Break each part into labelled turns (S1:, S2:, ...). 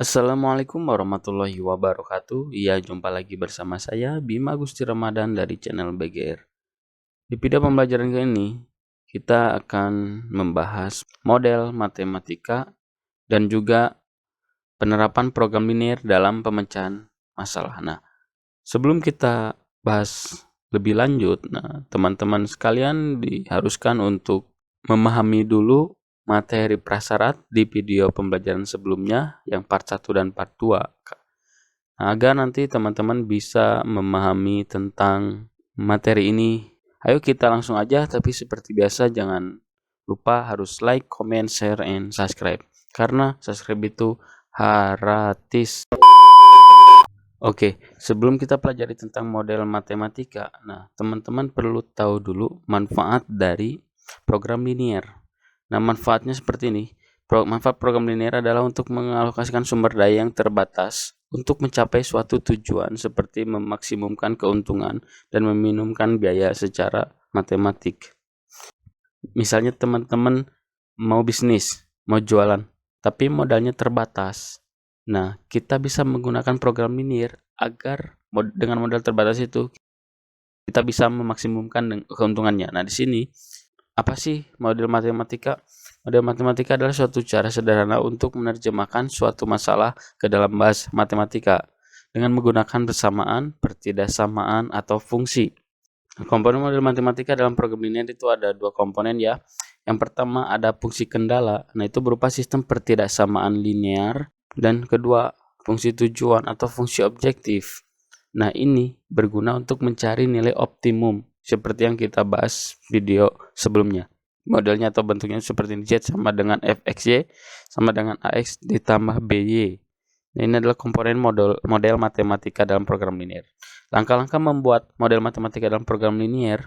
S1: Assalamualaikum warahmatullahi wabarakatuh. Iya, jumpa lagi bersama saya Bima Gusti Ramadan dari channel BGR. Di video pembelajaran kali ini kita akan membahas model matematika dan juga penerapan program linear dalam pemecahan masalah. Nah, sebelum kita bahas lebih lanjut, teman-teman sekalian diharuskan untuk memahami dulu materi prasyarat di video pembelajaran sebelumnya yang part 1 dan part 2. Agar nanti teman-teman bisa memahami tentang materi ini. Ayo kita langsung aja, tapi seperti biasa jangan lupa harus like, comment, share, and subscribe. Karena subscribe itu gratis. Oke, sebelum kita pelajari tentang model matematika, teman-teman perlu tahu dulu manfaat dari program linear. Manfaatnya seperti ini. Manfaat program linear adalah untuk mengalokasikan sumber daya yang terbatas untuk mencapai suatu tujuan seperti memaksimumkan keuntungan dan meminimumkan biaya secara matematik. Misalnya teman-teman mau bisnis, mau jualan, tapi modalnya terbatas. Kita bisa menggunakan program linear agar dengan modal terbatas itu kita bisa memaksimumkan keuntungannya. Di sini apa sih model matematika? Model matematika adalah suatu cara sederhana untuk menerjemahkan suatu masalah ke dalam bahasa matematika dengan menggunakan persamaan, pertidaksamaan, atau fungsi. Komponen model matematika dalam program linear itu ada dua komponen ya. Yang pertama ada fungsi kendala, itu berupa sistem pertidaksamaan linear, dan kedua fungsi tujuan atau fungsi objektif. Ini berguna untuk mencari nilai optimum seperti yang kita bahas video sebelumnya. Modelnya atau bentuknya seperti ini. Z sama dengan fxy sama dengan ax ditambah by. Ini adalah komponen model matematika dalam program linear. Langkah-langkah membuat model matematika dalam program linear.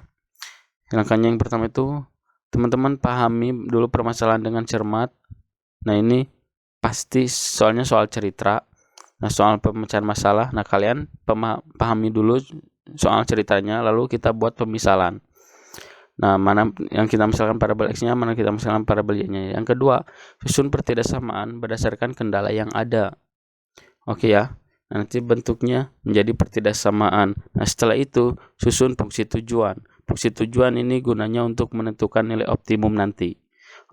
S1: Langkahnya yang pertama itu teman-teman pahami dulu permasalahan dengan cermat. Ini pasti soalnya soal cerita. Soal pemecahan masalah. Kalian pahami dulu soal ceritanya, lalu kita buat pemisalan. Mana yang kita misalkan parabol x-nya, mana kita misalkan parabol y-nya. Yang kedua, susun pertidaksamaan berdasarkan kendala yang ada. Oke ya. Nanti bentuknya menjadi pertidaksamaan. Setelah itu susun fungsi tujuan. Fungsi tujuan ini gunanya untuk menentukan nilai optimum nanti.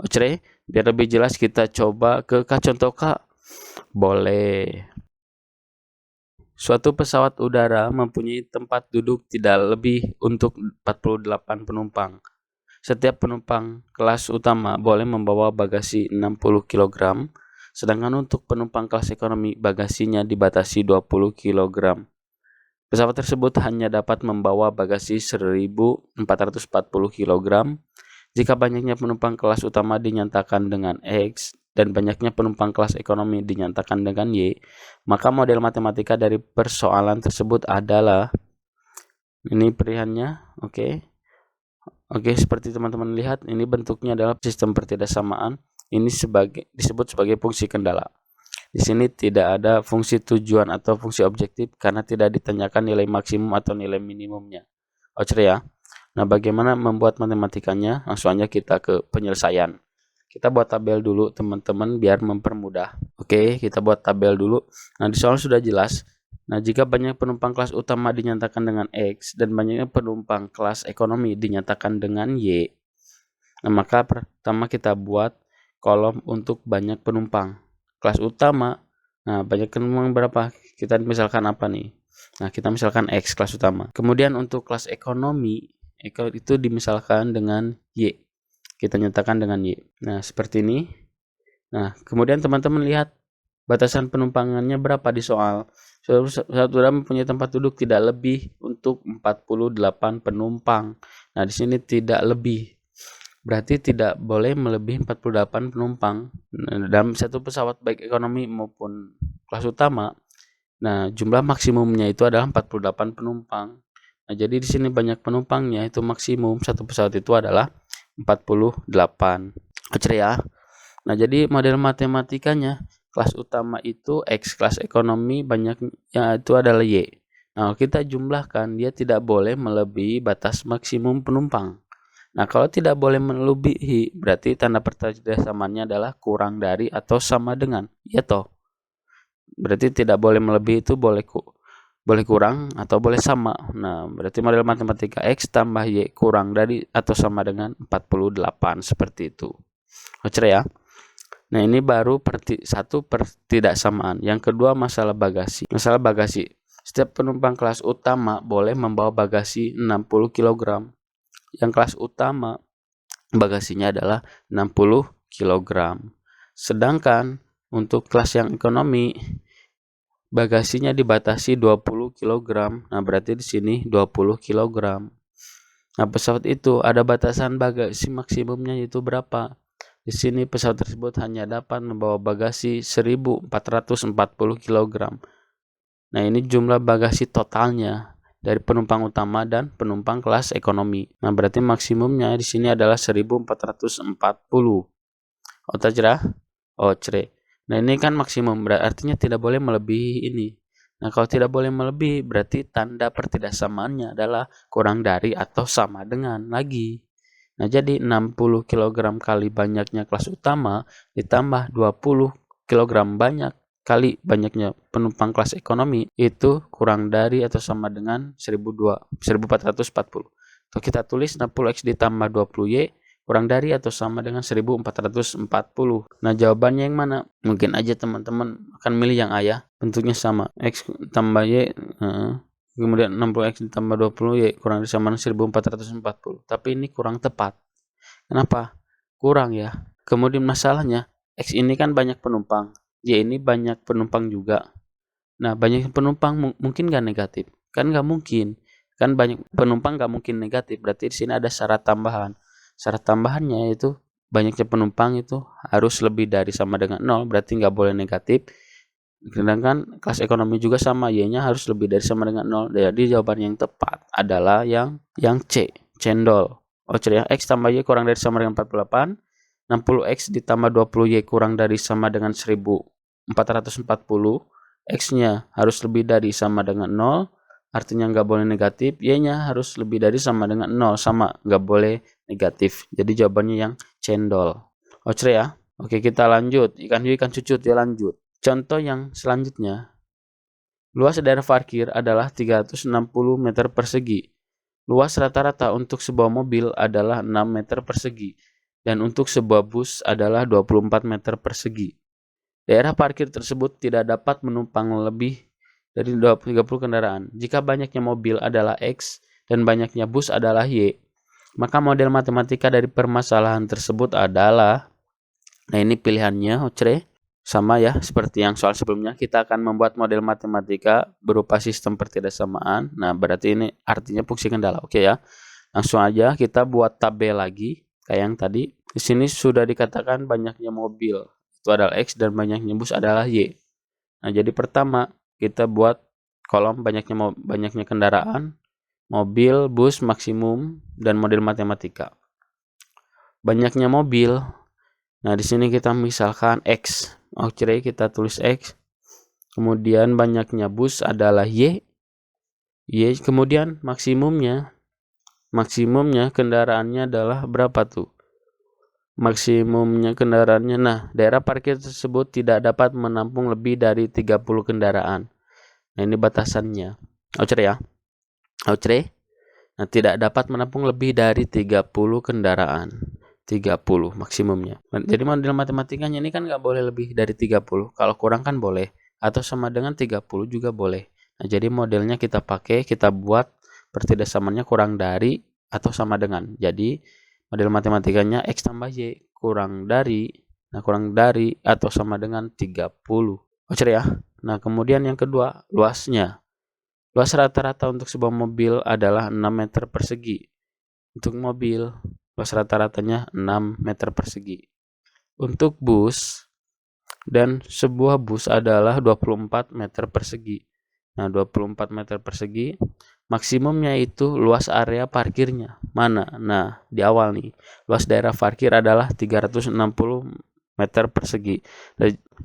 S1: Oke, biar lebih jelas kita coba ke contoh Kak. Boleh. Suatu pesawat udara mempunyai tempat duduk tidak lebih untuk 48 penumpang. Setiap penumpang kelas utama boleh membawa bagasi 60 kg, sedangkan untuk penumpang kelas ekonomi bagasinya dibatasi 20 kg. Pesawat tersebut hanya dapat membawa bagasi 1440 kg. Jika banyaknya penumpang kelas utama dinyatakan dengan X dan banyaknya penumpang kelas ekonomi dinyatakan dengan Y, maka model matematika dari persoalan tersebut adalah ini pilihannya. Oke, seperti teman-teman lihat, ini bentuknya adalah sistem pertidaksamaan. Ini disebut sebagai fungsi kendala. Di sini tidak ada fungsi tujuan atau fungsi objektif karena tidak ditanyakan nilai maksimum atau nilai minimumnya. Oke ya. Bagaimana membuat matematikanya? Langsung aja kita ke penyelesaian. Kita buat tabel dulu teman-teman biar mempermudah. Oke, kita buat tabel dulu. Di soal sudah jelas. Jika banyak penumpang kelas utama dinyatakan dengan X dan banyaknya penumpang kelas ekonomi dinyatakan dengan Y, maka pertama kita buat kolom untuk banyak penumpang kelas utama. Banyak penumpang berapa? Kita misalkan apa nih? Kita misalkan X kelas utama. Kemudian untuk kelas ekonomi itu dimisalkan dengan Y. Kita nyatakan dengan Y. Seperti ini. Kemudian teman-teman lihat batasan penumpangannya berapa di soal. Pesawat udara mempunyai tempat duduk tidak lebih untuk 48 penumpang. Di sini tidak lebih. Berarti tidak boleh melebihi 48 penumpang. Dalam satu pesawat baik ekonomi maupun kelas utama. Jumlah maksimumnya itu adalah 48 penumpang. Jadi di sini banyak penumpangnya, itu maksimum satu pesawat itu adalah 48. Oke ya. Jadi model matematikanya kelas utama itu X, kelas ekonomi banyaknya itu adalah Y. Kita jumlahkan, dia tidak boleh melebihi batas maksimum penumpang. Kalau tidak boleh melebihi, berarti tanda pertidaksamannya adalah kurang dari atau sama dengan. Ya toh. Berarti tidak boleh melebihi, itu boleh kurang atau boleh sama. Nah, berarti model matematika X tambah Y kurang dari atau sama dengan 48, seperti itu. Oke ya. Nah, ini baru satu pertidaksamaan. Yang kedua, masalah bagasi. Masalah bagasi. Setiap penumpang kelas utama boleh membawa bagasi 60 kg. Yang kelas utama bagasinya adalah 60 kg. Sedangkan untuk kelas yang ekonomi bagasinya dibatasi 20 kg. Nah, berarti di sini 20 kg. Nah, pesawat itu ada batasan bagasi maksimumnya, yaitu berapa? Di sini pesawat tersebut hanya dapat membawa bagasi 1440 kg. Nah, ini jumlah bagasi totalnya dari penumpang utama dan penumpang kelas ekonomi. Nah, berarti maksimumnya di sini adalah 1440. Otak cerah? Oh, cere. Nah, ini kan maksimum, artinya tidak boleh melebihi ini. Nah, kalau tidak boleh melebihi, berarti tanda pertidaksamaannya adalah kurang dari atau sama dengan lagi. Nah, jadi 60 kg kali banyaknya kelas utama ditambah 20 kg banyak kali banyaknya penumpang kelas ekonomi, itu kurang dari atau sama dengan 1440. Atau kita tulis 60X ditambah 20Y kurang dari atau sama dengan 1440. Nah, jawabannya yang mana? Mungkin aja teman-teman akan milih yang A ya. Bentuknya sama. X tambah Y, kemudian 60X ditambah 20Y kurang dari sama dengan 1440. Tapi ini kurang tepat. Kenapa? Kurang ya. Kemudian masalahnya, X ini kan banyak penumpang. Y ini banyak penumpang juga. Nah, banyak penumpang mungkin nggak negatif? Kan nggak mungkin. Kan banyak penumpang nggak mungkin negatif. Berarti di sini ada syarat tambahan. Syarat tambahannya itu banyaknya penumpang itu harus lebih dari sama dengan 0. Berarti nggak boleh negatif. Sedangkan kelas ekonomi juga sama. Y-nya harus lebih dari sama dengan 0. Jadi jawaban yang tepat adalah yang C. Cendol. Oh, ya. X tambah Y kurang dari sama dengan 48. 60X ditambah 20Y kurang dari sama dengan 1440. X-nya harus lebih dari sama dengan 0, artinya nggak boleh negatif. Y-nya harus lebih dari sama dengan 0, sama, nggak boleh negatif. Jadi jawabannya yang cendol. Oke ya. Oke, kita lanjut. Ikan hiu, ikan cucut ya, lanjut. Contoh yang selanjutnya. Luas daerah parkir adalah 360 meter persegi. Luas rata-rata untuk sebuah mobil adalah 6 meter persegi. Dan untuk sebuah bus adalah 24 meter persegi. Daerah parkir tersebut tidak dapat menumpang lebih dari 30 kendaraan. Jika banyaknya mobil adalah X dan banyaknya bus adalah Y, maka model matematika dari permasalahan tersebut adalah, nah ini pilihannya, Ocre, sama ya seperti yang soal sebelumnya. Kita akan membuat model matematika berupa sistem pertidaksamaan. Nah, berarti ini artinya fungsi kendala. Oke ya. Langsung aja kita buat tabel lagi kayak yang tadi. Di sini sudah dikatakan banyaknya mobil itu adalah X dan banyaknya bus adalah Y. Nah, jadi pertama kita buat kolom banyaknya kendaraan, mobil, bus, maksimum, dan model matematika. Banyaknya mobil. Nah, di sini kita misalkan X. Oke, kita tulis X. Kemudian banyaknya bus adalah Y. Y, kemudian maksimumnya kendaraannya adalah berapa tuh? Maksimumnya kendaraannya. Nah, daerah parkir tersebut tidak dapat menampung lebih dari 30 kendaraan. Nah, ini batasannya. Oke ya. Oke. Nah, tidak dapat menampung lebih dari 30 kendaraan. 30 maksimumnya. Jadi model matematikanya ini kan nggak boleh lebih dari 30. Kalau kurang kan boleh. Atau sama dengan 30 juga boleh. Nah, jadi modelnya kita pakai, kita buat pertidaksamaannya kurang dari atau sama dengan. Jadi model matematikanya X tambah Y kurang dari atau sama dengan 30. Oke ya. Nah, kemudian yang kedua, luasnya. Luas rata-rata untuk sebuah mobil adalah 6 meter persegi. Untuk mobil, luas rata-ratanya 6 meter persegi. Untuk bus, dan sebuah bus adalah 24 meter persegi. Nah, 24 meter persegi. Maksimumnya itu luas area parkirnya. Mana? Nah, di awal nih. Luas daerah parkir adalah 360 meter persegi.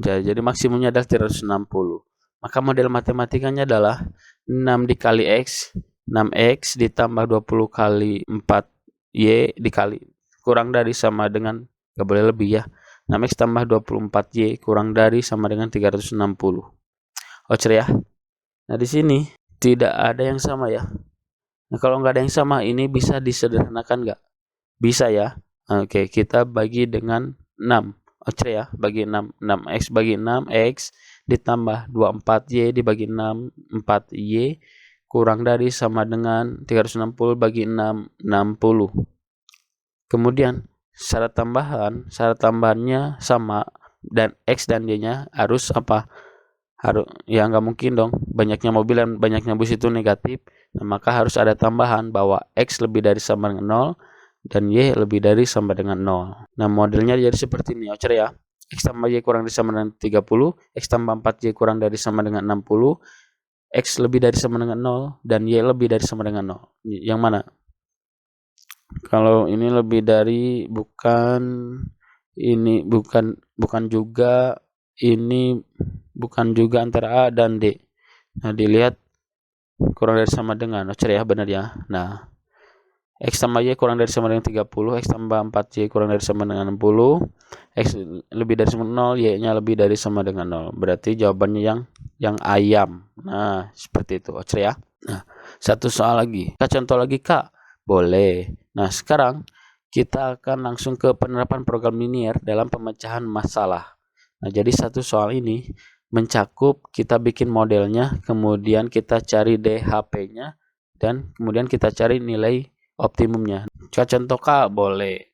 S1: Jadi maksimumnya adalah 360. Maka model matematikanya adalah 6 dikali X. 6X ditambah 20 kali 4Y dikali. Kurang dari sama dengan, gak boleh lebih ya. 6X tambah 24Y kurang dari sama dengan 360. Ocer ya. Nah, di sini tidak ada yang sama ya. Nah, kalau nggak ada yang sama, ini bisa disederhanakan nggak? Bisa ya. Oke, kita bagi dengan 6. Ocer ya, bagi 6. 6x bagi 6, x ditambah 24y dibagi 6, 4y kurang dari sama dengan 360 bagi 6, 60. Kemudian syarat tambahannya sama, dan x dan y-nya harus apa? Harus ya, nggak mungkin dong banyaknya mobil dan banyaknya bus itu negatif. Nah, maka harus ada tambahan bahwa x lebih dari sama dengan 0 dan y lebih dari sama dengan 0. Nah, modelnya jadi seperti ini, Ocer ya. X tambah y kurang dari sama dengan 30, x tambah 4y kurang dari sama dengan 60, x lebih dari sama dengan 0 dan y lebih dari sama dengan 0. Yang mana? Kalau ini lebih dari, ini bukan juga, ini bukan juga antara A dan D. Nah, dilihat kurang dari sama dengan, Ocer ya, benar ya. Nah, x tambah y kurang dari sama dengan 30, x tambah 4y kurang dari sama dengan 60, x lebih dari sama 0, y-nya lebih dari sama dengan 0. Berarti jawabannya yang ayam. Nah, seperti itu, Ocer ya. Nah, satu soal lagi. Kita contoh lagi, Kak. Boleh. Nah, sekarang kita akan langsung ke penerapan program linier dalam pemecahan masalah. Nah, jadi satu soal ini mencakup kita bikin modelnya, kemudian kita cari DHP-nya, dan kemudian kita cari nilai optimumnya. Contoh Kak, boleh.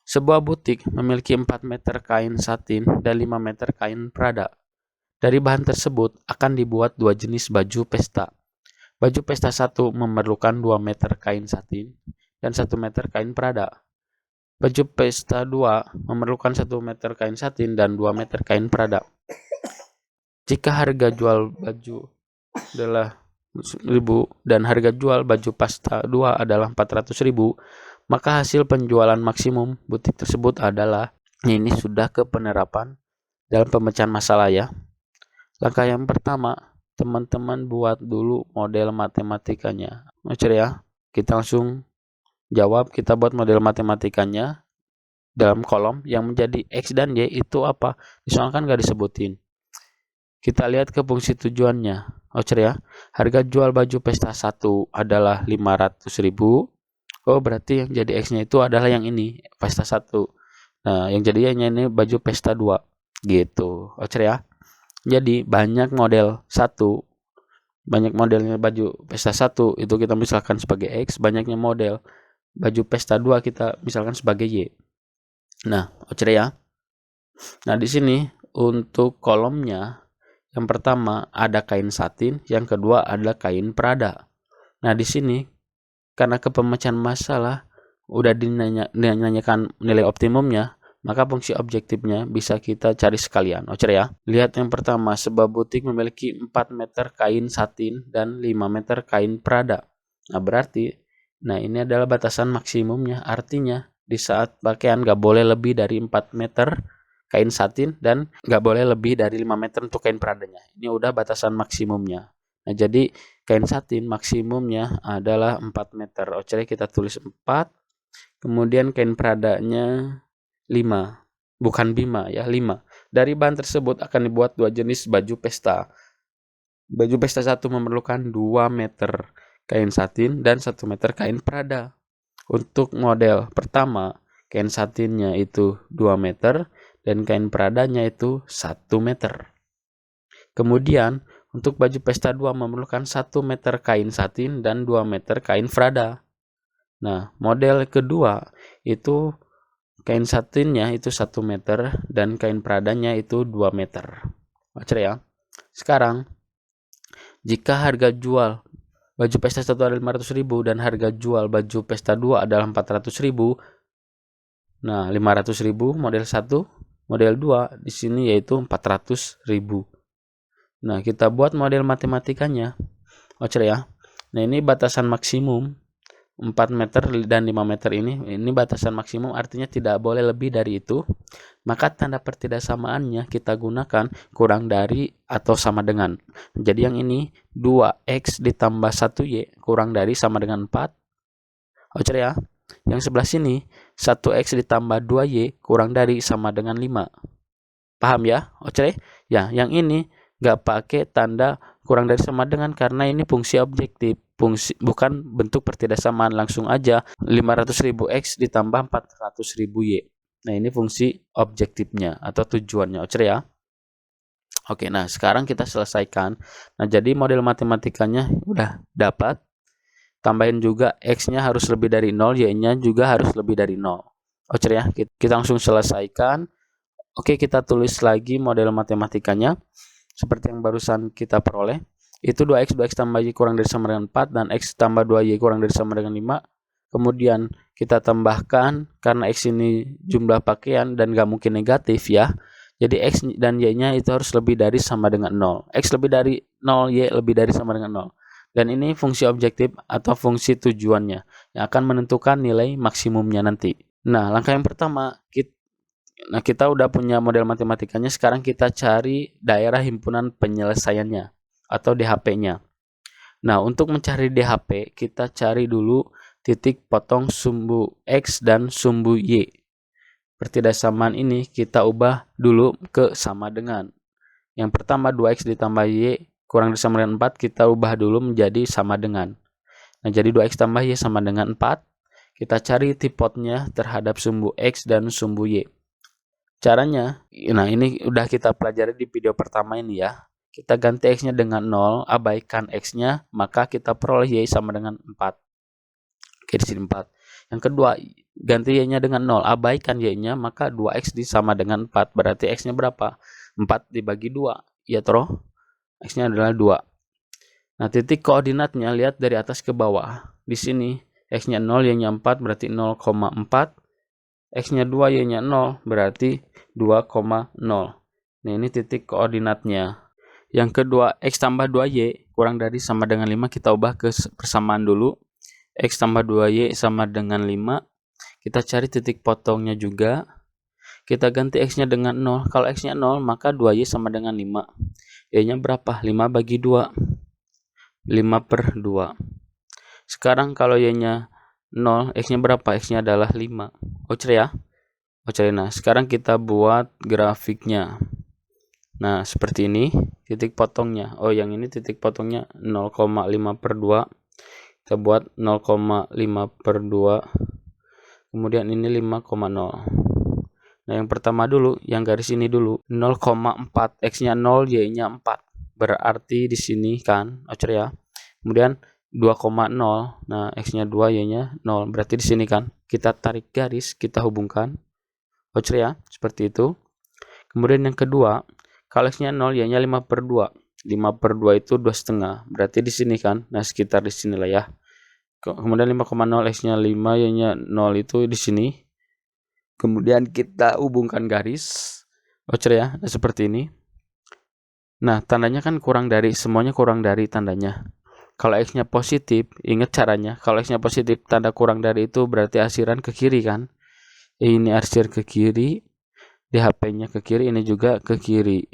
S1: Sebuah butik memiliki 4 meter kain satin dan 5 meter kain Prada. Dari bahan tersebut akan dibuat 2 jenis baju pesta. Baju pesta 1 memerlukan 2 meter kain satin dan 1 meter kain Prada. Baju pesta 2 memerlukan 1 meter kain satin dan 2 meter kain Prada. Jika harga jual baju adalah 1.000 dan harga jual baju pesta 2 adalah 400.000, maka hasil penjualan maksimum butik tersebut adalah, ini sudah ke penerapan dalam pemecahan masalah ya. Langkah yang pertama, teman-teman buat dulu model matematikanya. Ocer ya, kita langsung jawab, kita buat model matematikanya dalam kolom yang menjadi X dan Y itu apa? Soalnya kan nggak disebutin. Kita lihat ke fungsi tujuannya. Ocer ya, harga jual baju pesta 1 adalah 500.000. Oh, berarti yang jadi X-nya itu adalah yang ini, pesta 1. Nah, yang jadi Y-nya ini baju pesta 2. Gitu, Ocer ya. Jadi banyak model 1, banyak modelnya baju pesta 1 itu kita misalkan sebagai X, banyaknya model baju pesta 2 kita misalkan sebagai Y. Nah, Ocer ya. Nah, di sini untuk kolomnya yang pertama ada kain satin, yang kedua ada kain Prada. Nah, di sini karena ke pemecahan masalah udah dinanyakan nilai optimumnya, maka fungsi objektifnya bisa kita cari sekalian. Ocer ya. Lihat yang pertama, sebuah butik memiliki 4 meter kain satin dan 5 meter kain Prada. Nah, berarti, ini adalah batasan maksimumnya. Artinya, di saat pakaian gak boleh lebih dari 4 meter kain satin dan gak boleh lebih dari 5 meter untuk kain Pradanya. Ini udah batasan maksimumnya. Nah, jadi kain satin maksimumnya adalah 4 meter. Ocer, kita tulis 4. Kemudian kain Pradanya 5, bukan Bima ya, 5. Dari bahan tersebut akan dibuat 2 jenis baju pesta. Baju pesta 1 memerlukan 2 meter kain satin dan 1 meter kain Prada. Untuk model pertama, kain satinnya itu 2 meter dan kain Pradanya itu 1 meter. Kemudian untuk baju pesta 2 memerlukan 1 meter kain satin dan 2 meter kain Prada. Nah, model kedua itu kain satinnya itu 1 meter dan kain Pradanya itu 2 meter. Baca ya. Sekarang, jika harga jual baju pesta 1 adalah 500.000 dan harga jual baju pesta 2 adalah 400.000. Nah, 500.000 model 1, model 2 di sini yaitu 400.000. Nah, kita buat model matematikanya. Baca ya. Nah, ini batasan maksimum 4 meter dan 5 meter ini batasan maksimum, artinya tidak boleh lebih dari itu. Maka tanda pertidaksamaannya kita gunakan kurang dari atau sama dengan. Jadi yang ini 2x ditambah 1y kurang dari sama dengan 4. Ocer ya. Yang sebelah sini 1x ditambah 2y kurang dari sama dengan 5. Paham ya? Ocer ya. Yang ini nggak pakai tanda kurang dari sama dengan karena ini fungsi objektif, fungsi bukan bentuk pertidaksamaan. Langsung aja 500.000 X ditambah 400.000 Y. Nah, ini fungsi objektifnya atau tujuannya, oke ya. Oke, nah sekarang kita selesaikan. Nah, jadi model matematikanya udah dapat. Tambahin juga X-nya harus lebih dari 0, Y-nya juga harus lebih dari 0. Oke ya, kita langsung selesaikan. Oke, kita tulis lagi model matematikanya. Seperti yang barusan kita peroleh. Itu 2X tambah Y kurang dari sama dengan 4, dan X tambah 2Y kurang dari sama dengan 5. Kemudian kita tambahkan, karena X ini jumlah pakaian dan gak mungkin negatif ya. Jadi X dan Y-nya itu harus lebih dari sama dengan 0. X lebih dari 0, Y lebih dari sama dengan 0. Dan ini fungsi objektif atau fungsi tujuannya yang akan menentukan nilai maksimumnya nanti. Nah, langkah yang pertama, kita udah punya model matematikanya. Sekarang kita cari daerah himpunan penyelesaiannya atau DHP-nya. Nah, untuk mencari DHP, kita cari dulu titik potong sumbu X dan sumbu Y. Pertidaksamaan ini kita ubah dulu ke sama dengan. Yang pertama 2X ditambah Y kurang dari sama dengan 4, kita ubah dulu menjadi sama dengan. Nah, jadi 2X tambah Y sama dengan 4. Kita cari tipotnya terhadap sumbu X dan sumbu Y. Caranya, nah ini udah kita pelajari di video pertama ini ya. Kita ganti X-nya dengan 0, abaikan X-nya, maka kita peroleh Y sama dengan 4. Oke, di sini 4. Yang kedua, ganti Y-nya dengan 0, abaikan Y-nya, maka 2X sama dengan 4. Berarti X-nya berapa? 4 dibagi 2. Ya, toh? X-nya adalah 2. Nah, titik koordinatnya lihat dari atas ke bawah. Di sini X-nya 0, Y-nya 4, berarti 0,4. X-nya 2, Y-nya 0, berarti 2,0. Nah, ini titik koordinatnya. Yang kedua, X tambah 2Y kurang dari sama dengan 5. Kita ubah ke persamaan dulu. X tambah 2Y sama dengan 5. Kita cari titik potongnya juga. Kita ganti X-nya dengan 0. Kalau X-nya 0, maka 2Y sama dengan 5. Y-nya berapa? 5 bagi 2. 5/2. Sekarang kalau Y-nya 0, X-nya berapa? X-nya adalah 5. Oke ya? Oke, nah sekarang kita buat grafiknya. Nah, seperti ini titik potongnya. Oh, yang ini titik potongnya 0,5/2. Kita buat 0,5/2. Kemudian ini 5,0. Nah, yang pertama dulu, yang garis ini dulu, 0,4. X-nya 0, Y-nya 4. Berarti di sini kan, oke ya. Kemudian 2,0. Nah, X-nya 2, Y-nya 0. Berarti di sini kan. Kita tarik garis, kita hubungkan. Oke ya, seperti itu. Kemudian yang kedua, kalau X-nya 0, Y-nya 5/2. 5/2 itu 2,5. Berarti di sini kan. Nah, sekitar di sini lah ya. Kemudian 5,0, X-nya 5, Y-nya 0 itu di sini. Kemudian kita hubungkan garis. Oke ya, nah, seperti ini. Nah, tandanya kan kurang dari, semuanya kurang dari tandanya. Kalau X-nya positif, ingat caranya. Kalau X-nya positif, tanda kurang dari itu berarti arsiran ke kiri kan. Ini arsir ke kiri, DHP-nya ke kiri, ini juga ke kiri.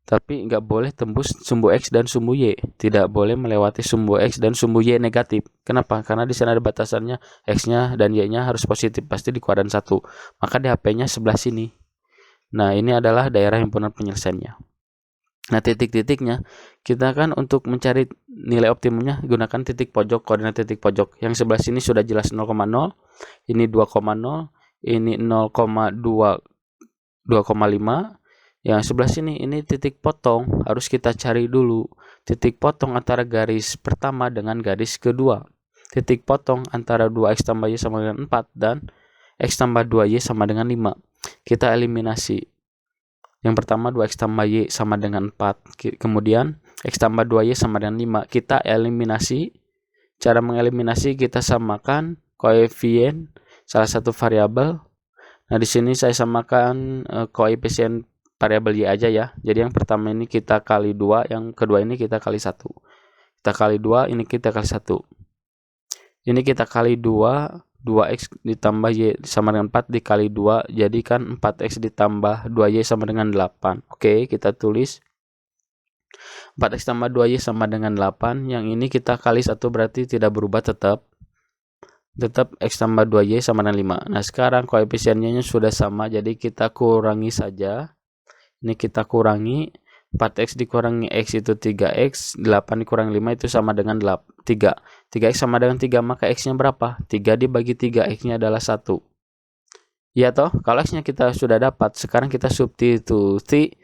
S1: Tapi nggak boleh tembus sumbu X dan sumbu Y. Tidak boleh melewati sumbu X dan sumbu Y negatif. Kenapa? Karena di sana ada batasannya, X-nya dan Y-nya harus positif, pasti di kuadran 1. Maka DHP-nya sebelah sini. Nah, ini adalah daerah himpunan penyelesaiannya. Nah, titik-titiknya, kita kan untuk mencari nilai optimumnya gunakan titik pojok, koordinat titik pojok. Yang sebelah sini sudah jelas 0,0, ini 2,0, ini 0,2, 2,5. Yang sebelah sini ini titik potong, harus kita cari dulu titik potong antara garis pertama dengan garis kedua. Titik potong antara 2X tambah Y sama dengan 4 dan X tambah 2Y sama dengan 5. Kita eliminasi. Yang pertama 2X tambah Y sama dengan 4. Kemudian X tambah 2Y sama dengan 5. Kita eliminasi. Cara mengeliminasi, kita samakan koefisien salah satu variabel. Nah, di sini saya samakan koefisien variabel Y aja ya. Jadi yang pertama ini kita kali 2, yang kedua ini kita kali 1. Kita kali 2, ini kita kali 1. Ini kita kali 2, 2X ditambah Y sama dengan 4 dikali 2, jadi kan 4X ditambah 2Y sama dengan 8. Oke, kita tulis 4X tambah 2Y sama dengan 8. Yang ini kita kali 1 berarti tidak berubah, tetap X tambah 2Y sama dengan 5. Nah, sekarang koefisiennya sudah sama, jadi kita kurangi saja. Ini kita kurangi. 4x dikurangi x itu 3x, 8 dikurangi 5 itu sama dengan 3. 3x sama dengan 3, maka x-nya berapa? 3 dibagi 3, x-nya adalah 1. Iya toh? Kalau x-nya kita sudah dapat, sekarang kita substitusi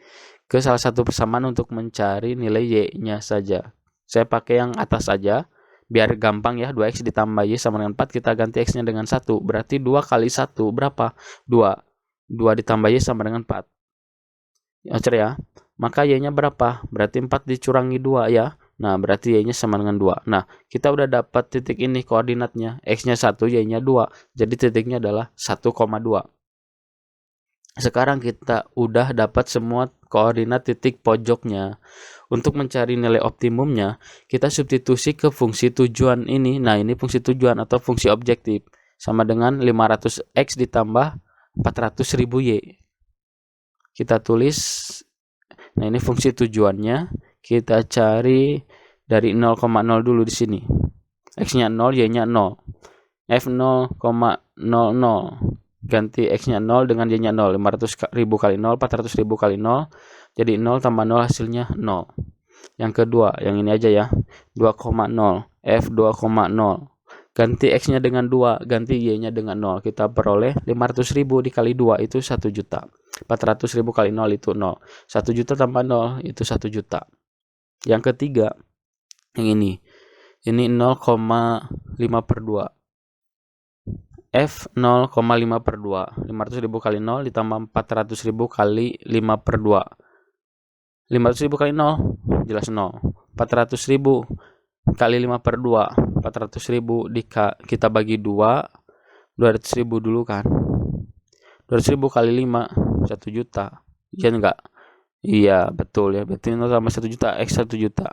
S1: ke salah satu persamaan untuk mencari nilai y-nya saja. Saya pakai yang atas saja, biar gampang ya. 2x ditambah y sama dengan 4, kita ganti x-nya dengan 1. Berarti 2 kali 1 berapa? 2. 2 ditambah y sama dengan 4. Ya, maka y-nya berapa? Berarti 4 dicurangi 2 ya. Nah, berarti y-nya sama dengan 2. Nah, kita udah dapat titik ini koordinatnya. X-nya 1, y-nya 2. Jadi titiknya adalah 1,2. Sekarang kita udah dapat semua koordinat titik pojoknya. Untuk mencari nilai optimumnya, kita substitusi ke fungsi tujuan ini. Nah, ini fungsi tujuan atau fungsi objektif. Sama dengan 500x ditambah 400.000y. Kita tulis, nah ini fungsi tujuannya, kita cari dari 0,0 dulu di sini. X-nya 0, y-nya 0. F 0,00. Ganti x-nya 0 dengan y-nya 0. 500.000 kali 0, 400.000 kali 0. Jadi 0 tambah 0 hasilnya 0. Yang kedua, yang ini aja ya. 2,0. F 2,0. Ganti x-nya dengan 2, ganti y-nya dengan 0. Kita peroleh 500.000 dikali 2 itu 1 juta. 400.000 kali 0 itu 0. 1 juta tambah 0 itu 1 juta. Yang ketiga, yang ini. Ini 0,5 per 2. F 0,5 per 2. 500.000 kali 0 ditambah 400.000 kali 5 per 2. 500.000 kali 0 jelas 0. 400.000 kali 5 per 2. 400.000 kita bagi 2. 200.000 dulu kan. 200.000 kali 5 1 juta. Iya enggak? Iya betul ya. Berarti 0 tambah 1 juta x 1 juta.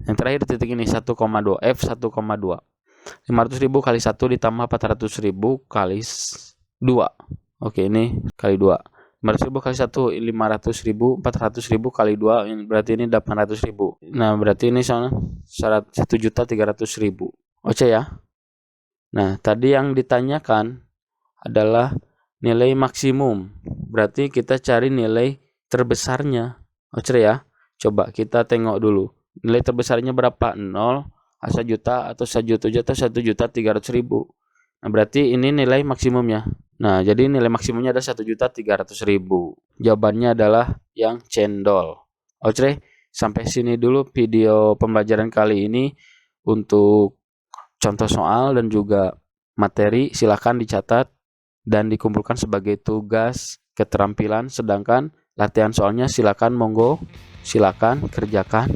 S1: Yang terakhir titik ini 1,2. F 1,2. 500.000 kali 1 ditambah 400.000 kali 2. Oke, ini kali 2. 500.000 kali 1 500.000, 400.000 kali 2 berarti ini 800.000. Nah, berarti ini sama 1.300.000. Oke ya. Nah, tadi yang ditanyakan adalah nilai maksimum. Berarti kita cari nilai terbesarnya. Oke ya. Coba kita tengok dulu. Nilai terbesarnya berapa? 0, 1 juta atau 1 juta atau 1.300.000. Nah, berarti ini nilai maksimumnya. Nah, jadi nilai maksimumnya ada 1.300.000. Jawabannya adalah yang cendol. Oke, sampai sini dulu video pembelajaran kali ini. Untuk contoh soal dan juga materi silakan dicatat dan dikumpulkan sebagai tugas keterampilan. Sedangkan latihan soalnya silakan monggo, silakan kerjakan.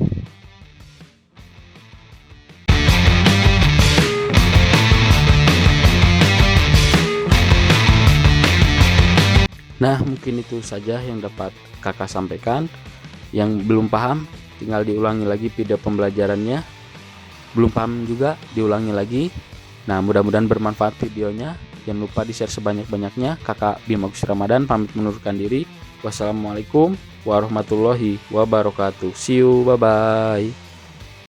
S1: Nah, mungkin itu saja yang dapat kakak sampaikan. Yang belum paham, tinggal diulangi lagi video pembelajarannya. Belum paham juga, diulangi lagi. Nah, mudah-mudahan bermanfaat videonya. Jangan lupa di-share sebanyak-banyaknya. Kakak Bima Gusti Ramadan pamit mengundurkan diri. Wassalamualaikum warahmatullahi wabarakatuh. See you, bye-bye.